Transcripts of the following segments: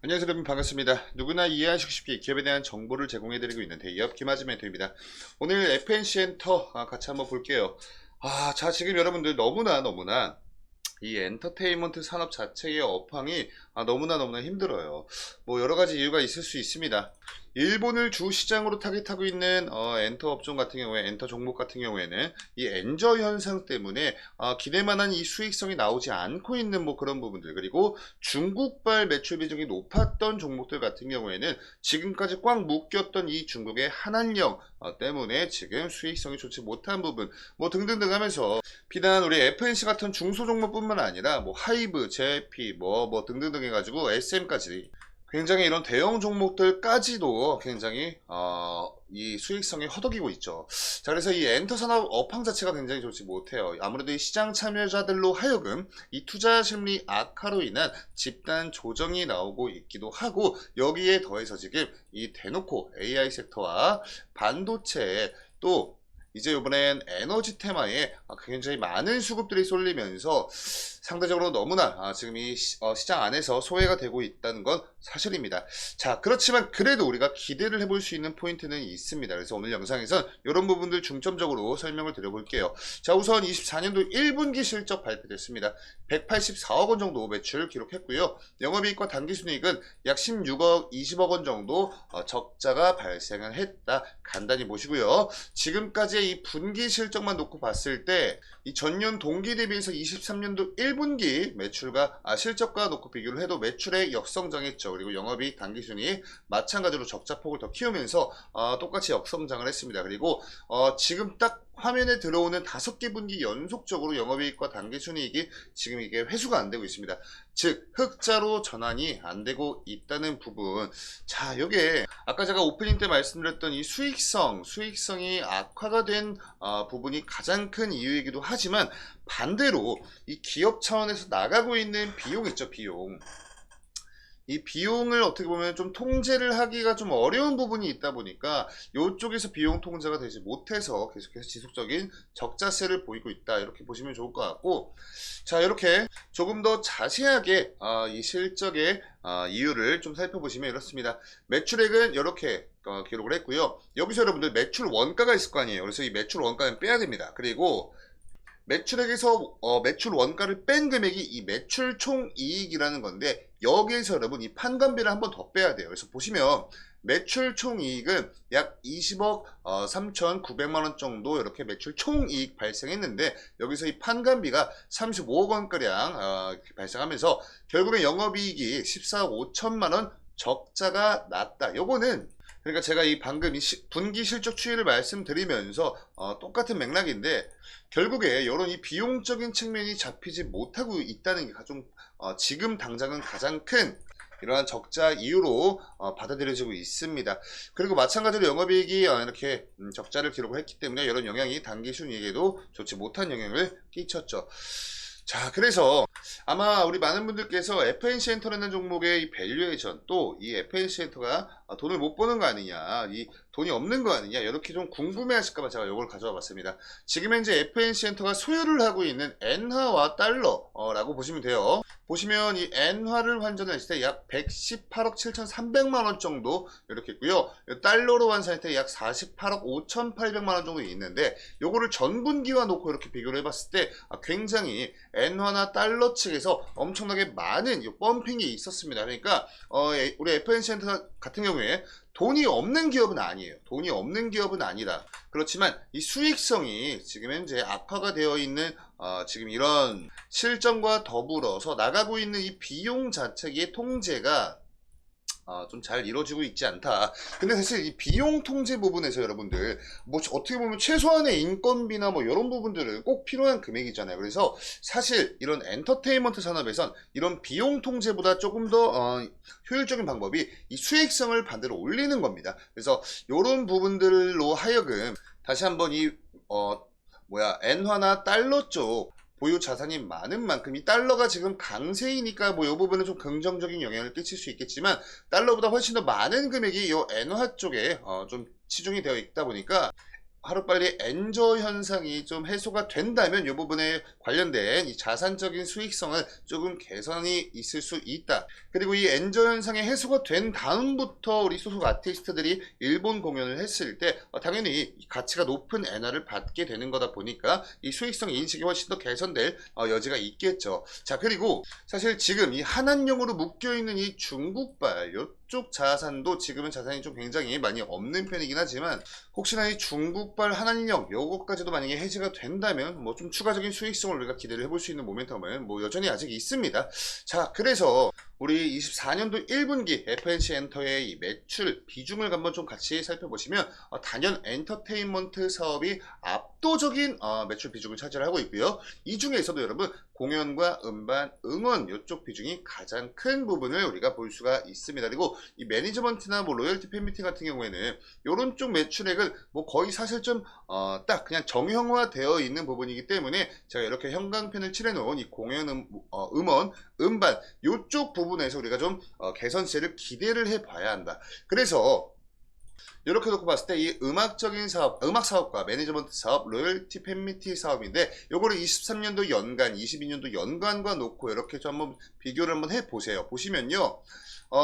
안녕하세요 여러분, 반갑습니다. 누구나 이해하시고 쉽게 기업에 대한 정보를 제공해드리고 있는 대기업 김아지 멘토입니다. 오늘 FNC 엔터 같이 한번 볼게요. 자, 지금 여러분들 너무나 이 엔터테인먼트 산업 자체의 업황이 너무나 힘들어요. 뭐 여러가지 이유가 있을 수 있습니다. 일본을 주 시장으로 타깃하고 있는 엔터 업종 같은 경우에, 엔터 종목 같은 경우에는 이 엔저 현상 때문에 기대만한 이 수익성이 나오지 않고 있는 뭐 그런 부분들, 그리고 중국발 매출 비중이 높았던 종목들 같은 경우에는 지금까지 꽉 묶였던 이 중국의 한한령 때문에 지금 수익성이 좋지 못한 부분 뭐 등등등 하면서, 비단 우리 FNC 같은 중소 종목뿐만 아니라 뭐 하이브, JP 뭐 등등등 해가지고 SM까지 굉장히 이런 대형 종목들까지도 굉장히 이 수익성이 허덕이고 있죠. 자, 그래서 이 엔터 산업 업황 자체가 굉장히 좋지 못해요. 아무래도 이 시장 참여자들로 하여금 이 투자 심리 악화로 인한 집단 조정이 나오고 있기도 하고, 여기에 더해서 지금 이 대놓고 AI 섹터와 반도체, 또 이제 이번엔 에너지 테마에 굉장히 많은 수급들이 쏠리면서 상대적으로 너무나 지금 이 시장 안에서 소외가 되고 있다는 건 사실입니다. 자, 그렇지만 그래도 우리가 기대를 해볼 수 있는 포인트는 있습니다. 그래서 오늘 영상에선 이런 부분들 중점적으로 설명을 드려볼게요. 자, 우선 24년도 1분기 실적 발표됐습니다. 184억 원 정도 매출 기록했고요. 영업이익과 당기순이익은 약 16억 20억 원 정도 적자가 발생을 했다. 간단히 보시고요. 지금까지의 이 분기 실적만 놓고 봤을 때 이 전년 동기 대비해서 23년도 1분기 매출과 실적과 놓고 비교를 해도 매출의 역성장했죠. 그리고 영업이익, 당기순이익 마찬가지로 적자폭을 더 키우면서 똑같이 역성장을 했습니다. 그리고 지금 딱 화면에 들어오는 5개 분기 연속적으로 영업이익과 당기순이익이 지금 이게 회수가 안 되고 있습니다. 즉 흑자로 전환이 안 되고 있다는 부분. 자, 요게 아까 제가 오프닝 때 말씀드렸던 이 수익성이 악화가 된 부분이 가장 큰 이유이기도 하지만, 반대로 이 기업 차원에서 나가고 있는 비용 있죠, 비용. 이 비용을 어떻게 보면 좀 통제를 하기가 좀 어려운 부분이 있다 보니까 이쪽에서 비용 통제가 되지 못해서 계속해서 지속적인 적자세를 보이고 있다, 이렇게 보시면 좋을 것 같고, 자, 이렇게 조금 더 자세하게 이 실적의 이유를 좀 살펴보시면 이렇습니다. 매출액은 이렇게 기록을 했고요. 여기서 여러분들 매출 원가가 있을 거 아니에요. 그래서 이 매출 원가는 빼야 됩니다. 그리고 매출액에서 매출 원가를 뺀 금액이 이 매출 총이익이라는 건데, 여기에서 여러분 이 판관비를 한번 더 빼야 돼요. 그래서 보시면 매출 총이익은 약 20억 3,900만 원 정도 이렇게 매출 총이익 발생했는데, 여기서 이 판관비가 35억 원가량 발생하면서 결국엔 영업이익이 14억 5천만 원 적자가 났다. 요거는 그러니까 제가 이 방금 이 분기 실적 추이를 말씀드리면서 똑같은 맥락인데, 결국에 이런 이 비용적인 측면이 잡히지 못하고 있다는 게 지금 당장은 가장 큰 이러한 적자 이유로 받아들여지고 있습니다. 그리고 마찬가지로 영업이익이 이렇게 적자를 기록을 했기 때문에 이런 영향이 당기순이익에도 좋지 못한 영향을 끼쳤죠. 자, 그래서 아마 우리 많은 분들께서 FNC 엔터라는 종목의 이 밸류에이션, 또 이 FNC 엔터가 돈을 못 버는 거 아니냐, 이 돈이 없는 거 아니냐, 이렇게 좀 궁금해 하실까봐 제가 이걸 가져와 봤습니다. 지금 현재 FNC 엔터가 소유를 하고 있는 엔화와 달러라고 보시면 돼요. 보시면 이 엔화를 환전했을 때 약 118억 7,300만 원 정도 이렇게 있고요. 달러로 환산했을 때 약 48억 5,800만 원 정도 있는데, 요거를 전분기와 놓고 이렇게 비교를 해봤을 때 굉장히 엔화나 달러 측에서 엄청나게 많은 펌핑이 있었습니다. 그러니까 우리 FNC 엔터 같은 경우에 돈이 없는 기업은 아니에요. 돈이 없는 기업은 아니라, 그렇지만 이 수익성이 지금 현재 악화가 되어 있는 지금 이런 실정과 더불어서 나가고 있는 이 비용 자체의 통제가 좀 잘 이루어지고 있지 않다. 근데 사실 이 비용 통제 부분에서 여러분들 뭐 어떻게 보면 최소한의 인건비나 뭐 이런 부분들은 꼭 필요한 금액이잖아요. 그래서 사실 이런 엔터테인먼트 산업에선 이런 비용 통제보다 조금 더 효율적인 방법이 이 수익성을 반대로 올리는 겁니다. 그래서 이런 부분들로 하여금 다시 한번 이 엔화나 달러 쪽 보유 자산이 많은 만큼 이 달러가 지금 강세이니까 뭐 이 부분은 좀 긍정적인 영향을 끼칠 수 있겠지만, 달러보다 훨씬 더 많은 금액이 이 엔화 쪽에 좀 치중이 되어 있다 보니까 하루빨리 엔저 현상이 좀 해소가 된다면 이 부분에 관련된 이 자산적인 수익성은 조금 개선이 있을 수 있다. 그리고 이 엔저 현상이 해소가 된 다음부터 우리 소속 아티스트들이 일본 공연을 했을 때 당연히 가치가 높은 엔화를 받게 되는 거다 보니까 이 수익성 인식이 훨씬 더 개선될 여지가 있겠죠. 자, 그리고 사실 지금 이 한한령으로 묶여있는 이 중국발 이쪽 자산도 지금은 자산이 좀 굉장히 많이 없는 편이긴 하지만 혹시나 이 중국발 한한령 요것까지도 만약에 해지가 된다면 뭐 좀 추가적인 수익성을 우리가 기대를 해볼 수 있는 모멘텀은 뭐 여전히 아직 있습니다. 자, 그래서 우리 24년도 1분기 FNC 엔터의 이 매출 비중을 한번 좀 같이 살펴보시면 단연 엔터테인먼트 사업이 압도적인 매출 비중을 차지하고 있고요. 이 중에서도 여러분 공연과 음반, 응원 이쪽 비중이 가장 큰 부분을 우리가 볼 수가 있습니다. 그리고 이 매니지먼트나 뭐 로열티 팬미팅 같은 경우에는 이런 쪽 매출액은 뭐 거의 사실 좀 딱 그냥 정형화되어 있는 부분이기 때문에 제가 이렇게 형광펜을 칠해놓은 이 공연, 음원, 음반 이쪽 부분에서 우리가 좀 개선세를 기대를 해봐야 한다. 그래서 이렇게 놓고 봤을 때 이 음악적인 사업, 음악 사업과 매니지먼트 사업, 로열티 팬미팅 사업인데 요거를 23년도 연간, 22년도 연간과 놓고 이렇게 좀 한번 비교를 한번 해보세요. 보시면요.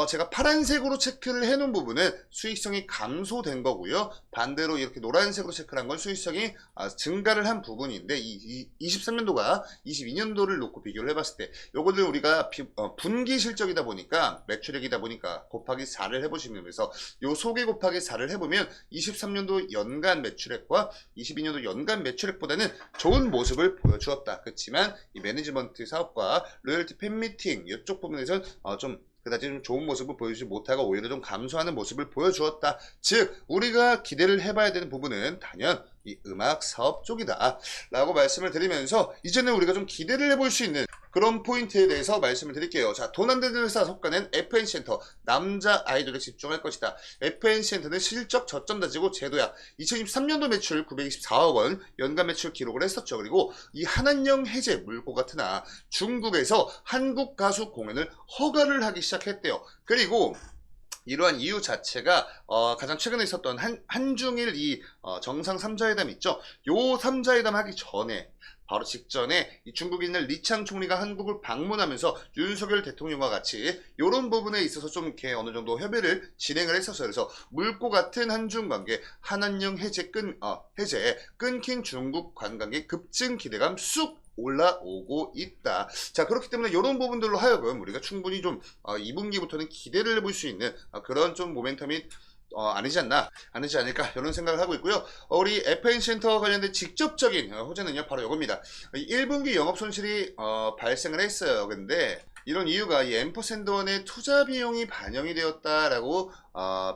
제가 파란색으로 체크를 해놓은 부분은 수익성이 감소된 거고요. 반대로 이렇게 노란색으로 체크를 한 건 수익성이 증가를 한 부분인데 이 23년도가 22년도를 놓고 비교를 해봤을 때 요거를 우리가 분기 실적이다 보니까 매출액이다 보니까 곱하기 4를 해보시면 그래서 요 소개 곱하기 4를 해보면 23년도 연간 매출액과 22년도 연간 매출액보다는 좋은 모습을 보여주었다. 그렇지만 이 매니지먼트 사업과 로열티 팬미팅 이쪽 부분에서는 좀 그다지 좀 좋은 모습을 보여주지 못하고 오히려 좀 감소하는 모습을 보여주었다. 즉 우리가 기대를 해봐야 되는 부분은 단연 이 음악 사업 쪽이다 라고 말씀을 드리면서 이제는 우리가 좀 기대를 해볼 수 있는 그런 포인트에 대해서 말씀을 드릴게요. 자, 돈 안 되는 회사 속가는 FNC엔터 남자 아이돌에 집중할 것이다. FNC엔터는 실적 저점 다지고 제도약 2023년도 매출 924억 원 연간 매출 기록을 했었죠. 그리고 이 한한령 해제 물고 같으나 중국에서 한국 가수 공연을 허가를 하기 시작했대요. 그리고 이러한 이유 자체가 가장 최근에 있었던 한중일 이 정상 3자회담 있죠. 요 3자회담 하기 전에 바로 직전에 이 중국인의 리창 총리가 한국을 방문하면서 윤석열 대통령과 같이 이런 부분에 있어서 좀 이렇게 어느 정도 협의를 진행을 했었어요. 그래서 물고 같은 한중 관계, 한한령 해제 끊긴 중국 관광객 급증 기대감 쑥 올라오고 있다. 자, 그렇기 때문에 이런 부분들로 하여금 우리가 충분히 좀 2분기부터는 기대를 해볼 수 있는 그런 좀 모멘텀이 아니지 않을까 이런 생각을 하고 있고요. 우리 FNC엔터 관련된 직접적인 호재는요 바로 이겁니다. 1분기 영업 손실이 발생을 했어요. 근데 이런 이유가 이 앰퍼샌드원의 투자 비용이 반영이 되었다라고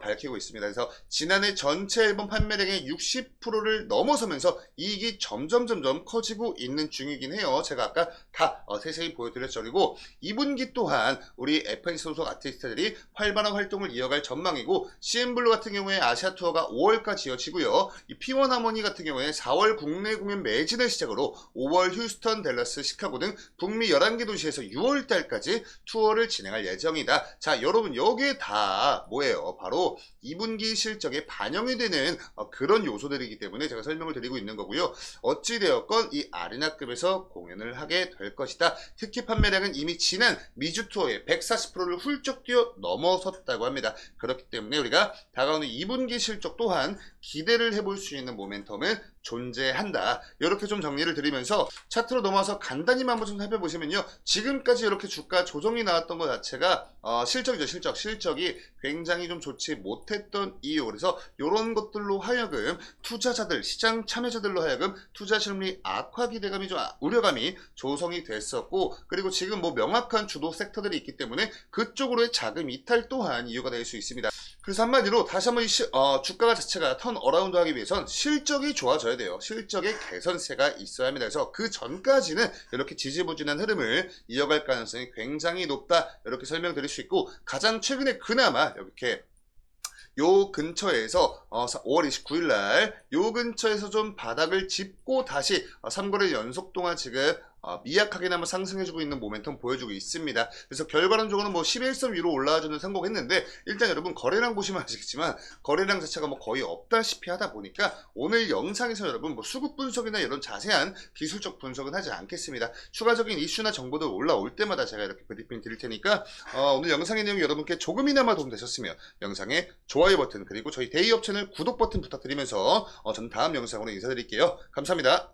밝히고 있습니다. 그래서 지난해 전체 앨범 판매량의 60%를 넘어서면서 이익이 점점 커지고 있는 중이긴 해요. 제가 아까 다 세세히 보여드렸죠. 그리고 2분기 또한 우리 FNC 소속 아티스트들이 활발한 활동을 이어갈 전망이고 CN블루 같은 경우에 아시아 투어가 5월까지 이어지고요. 이 P1 하모니 같은 경우에 4월 국내 공연 매진을 시작으로 5월 휴스턴, 댈러스, 시카고 등 북미 11개 도시에서 6월달까지 투어를 진행할 예정이다. 자, 여러분 여기에 다 뭐예요? 바로 2분기 실적에 반영이 되는 그런 요소들이기 때문에 제가 설명을 드리고 있는 거고요. 어찌되었건 이 아레나급에서 공연을 하게 될 것이다. 특히 판매량은 이미 지난 미주 투어의 140%를 훌쩍 뛰어 넘어섰다고 합니다. 그렇기 때문에 우리가 다가오는 2분기 실적 또한 기대를 해볼 수 있는 모멘텀은 존재한다. 이렇게 좀 정리를 드리면서 차트로 넘어와서 간단히만 한번 좀 살펴보시면요. 지금까지 이렇게 주가 조정이 나왔던 것 자체가 실적이죠. 실적이 굉장히 좀 좋지 못했던 이유. 그래서 이런 것들로 하여금 투자자들, 시장 참여자들로 하여금 투자 심리 악화 기대감이 좀 우려감이 조성이 됐었고, 그리고 지금 뭐 명확한 주도 섹터들이 있기 때문에 그쪽으로의 자금 이탈 또한 이유가 될 수 있습니다. 그래서 한마디로 다시 한번 주가 자체가 턴 어라운드 하기 위해선 실적이 좋아져야 돼요. 실적의 개선세가 있어야 합니다. 그래서 그 전까지는 이렇게 지지부진한 흐름을 이어갈 가능성이 굉장히 높다. 이렇게 설명드릴 수 있고, 가장 최근에 그나마 이렇게 요 근처에서 5월 29일 날 요 근처에서 좀 바닥을 짚고 다시 3거래 연속 동안 지금 미약하게나마 상승해주고 있는 모멘텀 보여주고 있습니다. 그래서 결과론적으로 뭐 11선 위로 올라와주는 성공했는데 일단 여러분 거래량 보시면 아시겠지만 거래량 자체가 뭐 거의 없다시피 하다 보니까 오늘 영상에서 여러분 뭐 수급 분석이나 이런 자세한 기술적 분석은 하지 않겠습니다. 추가적인 이슈나 정보들 올라올 때마다 제가 이렇게 브리핑 드릴 테니까 오늘 영상의 내용이 여러분께 조금이나마 도움되셨으면 영상에 좋아요 버튼 그리고 저희 데이업 채널 구독 버튼 부탁드리면서 저는 다음 영상으로 인사드릴게요. 감사합니다.